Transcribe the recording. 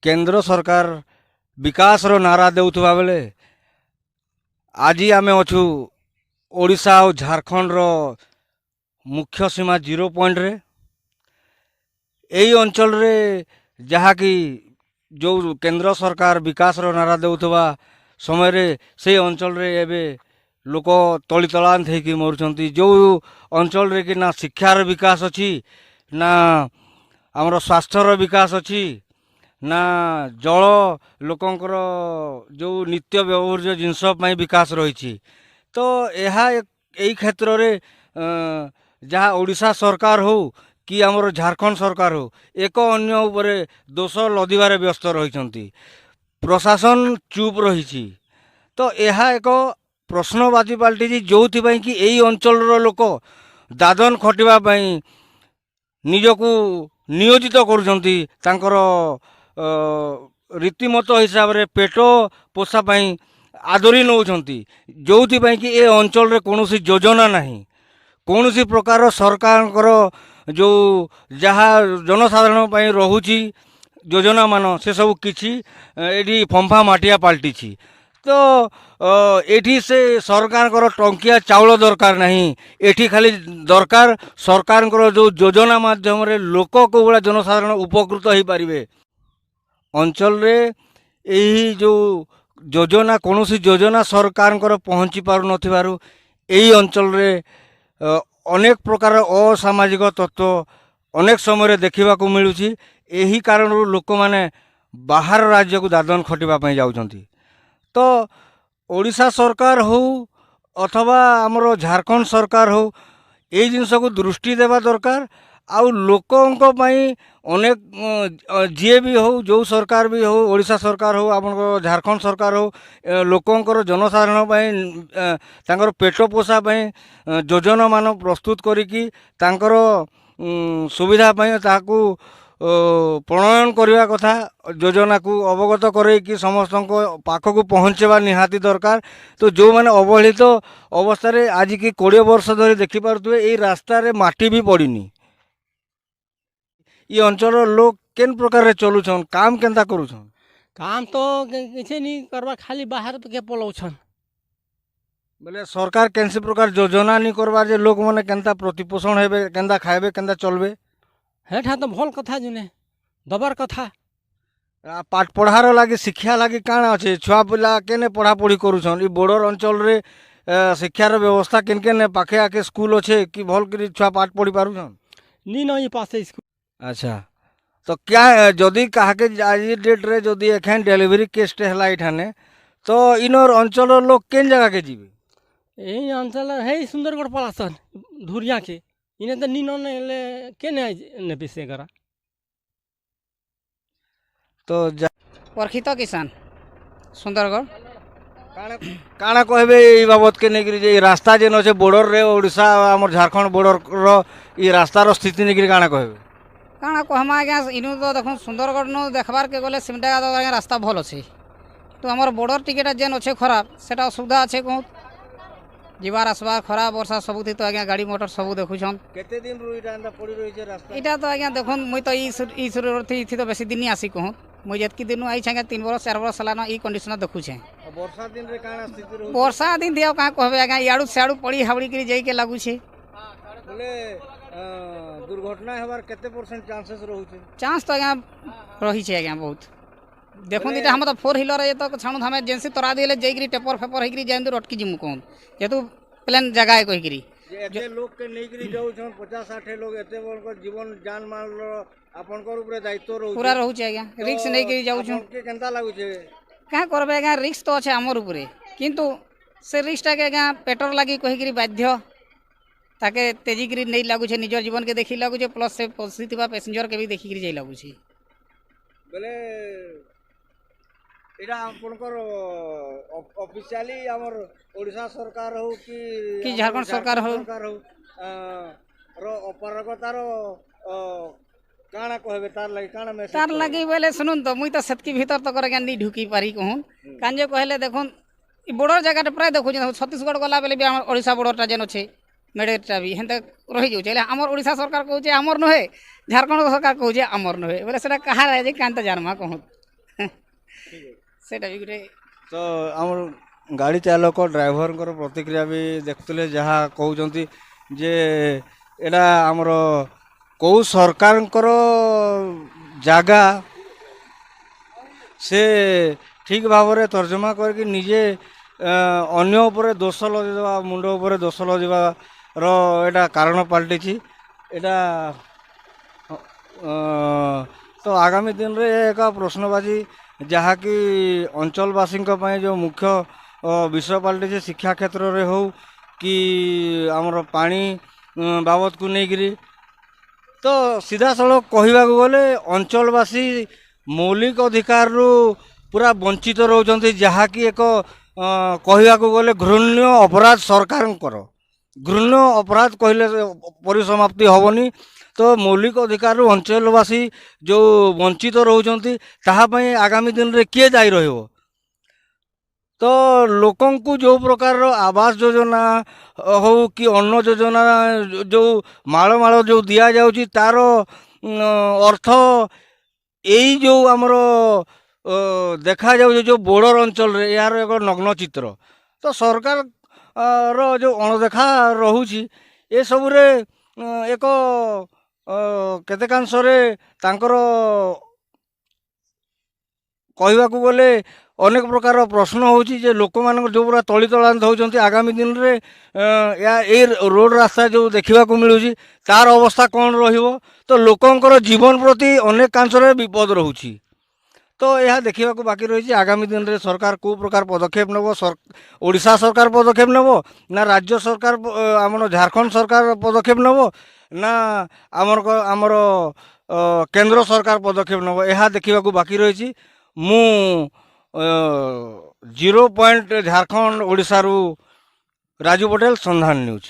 केंद्र सरकार विकास रो नारा देउथबा बेले आज आम अच्छू ओडिशा और झारखंड रो मुख्य सीमा 0 पॉइंट रे यही अंचल रे जहा कि जो केंद्र सरकार विकास रो नारा देउथबा समय रे से अंचल रे एबे लोक तली तलांत होकर मरुचंती। जो अंचल रे कि ना शिक्षार विकास अच्छी ना आमर स्वास्थ्यर विकास अच्छी ना जल लोकंकर जो नित्य व्यवहार्य जिनस विकास रही। तो यही क्षेत्र रे जहाँ ओडिशा सरकार हो कि आमर झारखंड सरकार हो एक अन्य उपरे दोष लदिबारे व्यस्त रही। प्रशासन चुप रही। तो यह एक प्रश्नवादी पलटि जो कि यही अंचल लोक दादन खटिवाई निजको नियोजित करुँच रीतिमत हिसाब रे पेट पोषापाई आदरी नौकरी जो कि ए अंचल रे कौन योजना नहीं कौन प्रकार सरकार जो जहाँ जनसाधारण रोची योजना मान से सब किसी ये फंफा माटिया पलटि। तो एठी से सरकार टंकिया चाउल दरकार नहीं एठी खाली दरकार सरकार जो योजना माध्यम रे लोक को भाया जनसाधारण उपकृत हो पारे। अंचल रे यही जो योजना कौन योजना सरकार पहुँची पार नथिबारु यही अंचल रे अनेक प्रकार असामाजिक तत्व अनेक समय देखा मिलूँ। यही कारण लोक मैंने बाहर राज्य को दादन खटिवाई जाउछंती। तो ओडिशा सरकार हो अथवा आमर झारखंड सरकार हो यही जिनस को दृष्टि देवा दरकार। आउ लोकों पाई अनेक जी भी हो जो सरकार भी हो ओडिशा सरकार हो आम झारखंड सरकार हो लोकंकर जनसाधारण तांकर पेट पोषा योजना मान प्रस्तुत करिकी तांकर सुविधा ताकू प्रणयन करने कथा योजना को अवगत करैकी समस्त पाख को पहुँचवा निहाती दरकार। तो जो मैंने अवहेलित अवस्था रे आज की 20 वर्ष धरी देखिपे ये रास्ता रे माटी भी पड़नी। ये अंचल लोग केन प्रकार रे चलुछन काम केनता करूछन काम तो किसी नहीं करवा खाली बाहर के पलाउछन बोले सरकार कैंसी प्रकार योजना नहीं करवा जे लोग मैंने केनता प्रतिपोषण हेबे केनता खाएबे केनता चलबे हेठा तो भल कथा जुने दबार कथा पाठ पढ़ार लगी शिक्षा लगी काण अच्छे छुआ पिला केने पढ़ा पढ़ी करूछन। ई बॉर्डर अंचल रे शिक्षार व्यवस्था केन केन पाखे आके स्कूल अच्छे कि भल कर छुआ पाठ पढ़ी पारुछन नी न ये पासे स्कूल। अच्छा तो क्या जदि कहा के आज डेट रे जदि एखेन डिलीवरी केस है इठाने तो इनर अंचल लोग केन जगह के जीवे यही अंचल है सुंदरगढ़ पलासन धुरिया के इन्हें तो नी ने के ने पिसे करा। तो प्रखित किसान सुंदरगढ़ काଣା कहबे ई बाबत के नेगिरी जे रास्ता जेन अच्छे बॉर्डर रे ओडिशा आमर झारखंड बॉर्डर रो ई रास्तार स्थिति नेगिरी काଣା कहबे काଣା कहमा आज्ञा इनु तो देखो सुंदरगढ़ नु देखबार के गले सिमटा तो आज्ञा रास्ता भल अच्छे। तो आमर बॉर्डर टिकेट जेन अच्छे खराब सेटा असुविधा अच्छे कहूँ जीवार आसबार खराब वर्षा सबुथी तो आज्ञा गाड़ी मोटर सब देखुछन केते दिन रु इटा अंदा पड़ी रही छे रास्ता इटा तो आज्ञा देखुन मुई तो ई सुरथी तो बेसी दिन आसी कहूँ मुई जतकी दिन आई छे 3 बरस 4 बरस सालाना ई कंडीशन देखुछे। वर्षा दिन रे काଣା स्थिति रहू वर्षा दिन दिया का कहबे आज्ञा याडू साडू पड़ी हावड़ी करी जाई के लागू छे बोले दुर्घटना हेबार केते % चांसेस रहू छे चांस तो आज्ञा रही छे आज्ञा बहुत देखुन इटा हम तो 4 व्हीलर ये तो छाणु हमें एजेंसी तोरा दिले जईकरी टेपर फेपर हेकरी जाइंदु अटकी जिमु कहूँ जेतु प्लेन जगह है कहीकरी एते लोग के नेकरी जाउ छन 50-60 लोग एते बोल जीवन जान माल आपनकर ऊपर दायित्व रहू पूरा रहू छे आज्ञा रिस्क नहीं करी जाउ छु के केनता लागु छे का करबे आज्ञा रिस्क तो अच्छे हमर ऊपर किंतु से रिस्क के आज्ञा पेट्रोल लगी कहीकरी बाध्य ताके तेजी करी नहीं लागू छे निजर जीवन के देखी लागू छे प्लस से पॉजिटिव पैसेंजर के भी देखी करी जाई लागू छे बोले एटा आपनकर ऑफिशियली हमर ओडिशा सरकार हो कि झारखंड सरकार हो रो अपरगतार काना कहबे तार लगी काना मैसेज तार लगी बोले सुनुन तो मुई तो सेतकी भीतर तो करे नहीं ढुकी पारी कहूँ कांजे कहले देखुन ई बॉर्डर जगह प्राय देखु छत्तीसगढ़ गला बेले भी आम ओडिशा बॉर्डरटा जेन अच्छे मेडेटा भी हेन्ते रही जाऊे आमर ओडिशा सरकार कहूँ आमर नुहे झारखंड सरकार कहूँ आमर नुहे बोले से कहा रहे कांता जानमा कहूँ ସେଇଟା ବି ଗୋଟେ ତ ଆମର ଗାଡ଼ି ଚାଲକ ଡ୍ରାଇଭରଙ୍କର ପ୍ରତିକ୍ରିୟା ବି ଦେଖୁଥିଲେ, ଯାହା କହୁଛନ୍ତି ଯେ ଏଇଟା ଆମର କେଉଁ ସରକାରଙ୍କର ଜାଗା ସେ ଠିକ୍ ଭାବରେ ତର୍ଜମା କରିକି ନିଜେ ଅନ୍ୟ ଉପରେ ଦୋଷ ଲଦିଦେବା, ମୁଣ୍ଡ ଉପରେ ଦୋଷ ଲଦିବାର ଏଇଟା କାରଣ ପାଲଟିଛି। ଏଇଟା ତ ଆଗାମୀ ଦିନରେ ଏକ ପ୍ରଶ୍ନବାଚୀ ଯାହାକି ଅଞ୍ଚଳବାସୀଙ୍କ ପାଇଁ ଯେଉଁ ମୁଖ୍ୟ ବିଷୟ ପାଲଟିଛି, ଶିକ୍ଷା କ୍ଷେତ୍ରରେ ହେଉ କି ଆମର ପାଣି ବାବଦକୁ ନେଇକିରି। ତ ସିଧାସଳଖ କହିବାକୁ ଗଲେ ଅଞ୍ଚଳବାସୀ ମୌଳିକ ଅଧିକାରରୁ ପୁରା ବଞ୍ଚିତ ରହୁଛନ୍ତି, ଯାହାକି ଏକ କହିବାକୁ ଗଲେ ଘୃଣ୍ୟ ଅପରାଧ ସରକାରଙ୍କର। ଘୃଣ୍ୟ ଅପରାଧ କହିଲେ ପରିସମାପ୍ତି ହେବନି। ତ ମୌଳିକ ଅଧିକାରରୁ ଅଞ୍ଚଳବାସୀ ଯେଉଁ ବଞ୍ଚିତ ରହୁଛନ୍ତି ତାହା ପାଇଁ ଆଗାମୀ ଦିନରେ କିଏ ଦାୟୀ ରହିବ? ତ ଲୋକଙ୍କୁ ଯେଉଁ ପ୍ରକାରର ଆବାସ ଯୋଜନା ହେଉ କି ଅନ୍ନ ଯୋଜନା ଯେଉଁ ମାଳ ମାଳ ଯେଉଁ ଦିଆଯାଉଛି ତାର ଅର୍ଥ ଏଇ ଯେଉଁ ଆମର ଦେଖାଯାଉଛି ଯେଉଁ ବୋର୍ଡର ଅଞ୍ଚଳରେ ଏହାର ଏକ ନଗ୍ନ ଚିତ୍ର। ତ ସରକାର ର ଯେଉଁ ଅଣଦେଖା ରହୁଛି ଏସବୁରେ ଏକ କେତେକାଂଶରେ ତାଙ୍କର କହିବାକୁ ଗଲେ ଅନେକ ପ୍ରକାର ପ୍ରଶ୍ନ ହେଉଛି ଯେ ଲୋକମାନଙ୍କର ଯେଉଁ ପୁରା ତଳିତଳାନ୍ତ ହେଉଛନ୍ତି ଆଗାମୀ ଦିନରେ ଏଇ ରୋଡ଼ ରାସ୍ତା ଯେଉଁ ଦେଖିବାକୁ ମିଳୁଛି ତାର ଅବସ୍ଥା କ'ଣ ରହିବ? ତ ଲୋକଙ୍କର ଜୀବନ ପ୍ରତି ଅନେକାଂଶରେ ବିପଦ ରହୁଛି। ତ ଏହା ଦେଖିବାକୁ ବାକି ରହିଛି ଆଗାମୀ ଦିନରେ ସରକାର କେଉଁ ପ୍ରକାର ପଦକ୍ଷେପ ନେବ। ଓଡ଼ିଶା ସରକାର ପଦକ୍ଷେପ ନେବ ନା ରାଜ୍ୟ ସରକାର ଆମର ଝାଡ଼ଖଣ୍ଡ ସରକାର ପଦକ୍ଷେପ ନେବ ନା ଆମର କେନ୍ଦ୍ର ସରକାର ପଦକ୍ଷେପ ନେବ, ଏହା ଦେଖିବାକୁ ବାକି ରହିଛି। ମୁଁ 0 ପଏଣ୍ଟ ଝାଡ଼ଖଣ୍ଡ ଓଡ଼ିଶାରୁ ରାଜୁ ପଟେଲ, ସନ୍ଧାନ ନ୍ୟୁଜ୍।